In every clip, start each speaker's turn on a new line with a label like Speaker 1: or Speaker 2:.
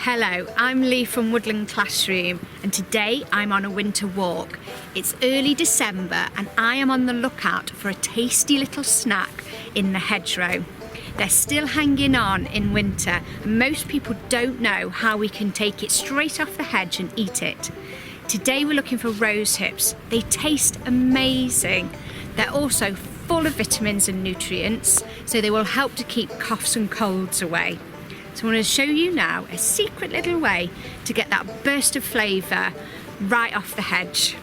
Speaker 1: Hello, I'm Lee from Woodland Classroom and today I'm on a winter walk. It's early December and I am on the lookout for a tasty little snack in the hedgerow. They're still hanging on in winter and most people don't know how we can take it straight off the hedge and eat it. Today we're looking for Roeships. They taste amazing. They're also full of vitamins and nutrients, so they will help to keep coughs and colds away. So I'm going to show you now a secret little way to get that burst of flavour right off the hedge.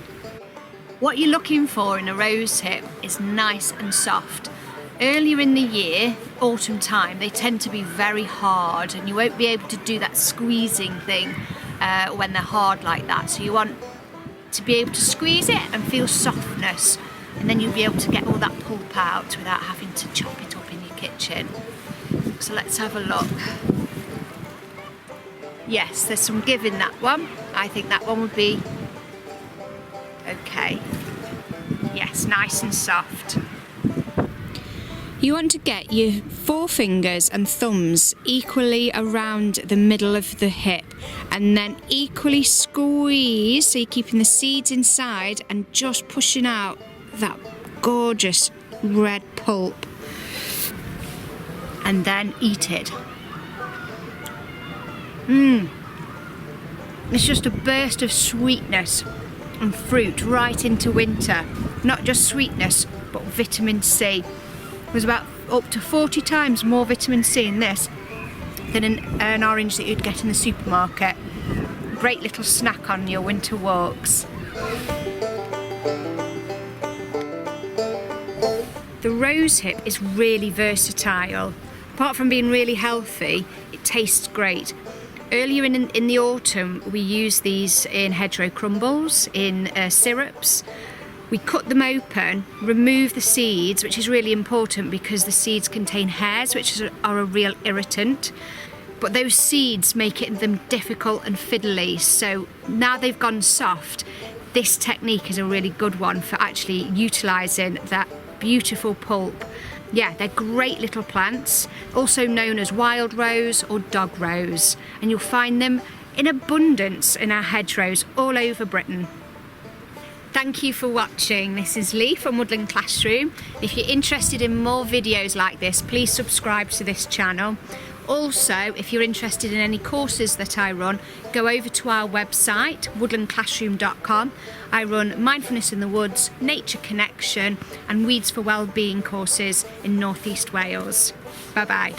Speaker 1: What you're looking for in a rosehip is nice and soft. Earlier in the year, autumn time, they tend to be very hard and you won't be able to do that squeezing thing when they're hard like that. So you want to be able to squeeze it and feel softness, and then you'll be able to get all that pulp out without having to chop it up in your kitchen. So let's have a look. Yes, there's some give in that one. I think that one would be okay. Yes, nice and soft. You want to get your forefingers and thumbs equally around the middle of the hip and then equally squeeze, so you're keeping the seeds inside and just pushing out that gorgeous red pulp. And then eat it. It's just a burst of sweetness and fruit right into winter. Not just sweetness, but vitamin C. There's about up to 40 times more vitamin C in this than an orange that you'd get in the supermarket. Great little snack on your winter walks. The rosehip is really versatile. Apart from being really healthy, it tastes great. Earlier in the autumn, we use these in hedgerow crumbles, in syrups. We cut them open, remove the seeds, which is really important because the seeds contain hairs, which are a real irritant. But those seeds make them difficult and fiddly, so now they've gone soft, this technique is a really good one for actually utilising that beautiful pulp. Yeah, they're great little plants, also known as wild rose or dog rose, and you'll find them in abundance in our hedgerows all over Britain. Thank you for watching. This is Lee from Woodland Classroom. If you're interested in more videos like this, please subscribe to this channel. Also, if you're interested in any courses that I run, go over to our website, woodlandclassroom.com. I run Mindfulness in the Woods, Nature Connection and Weeds for Wellbeing courses in North East Wales. Bye bye.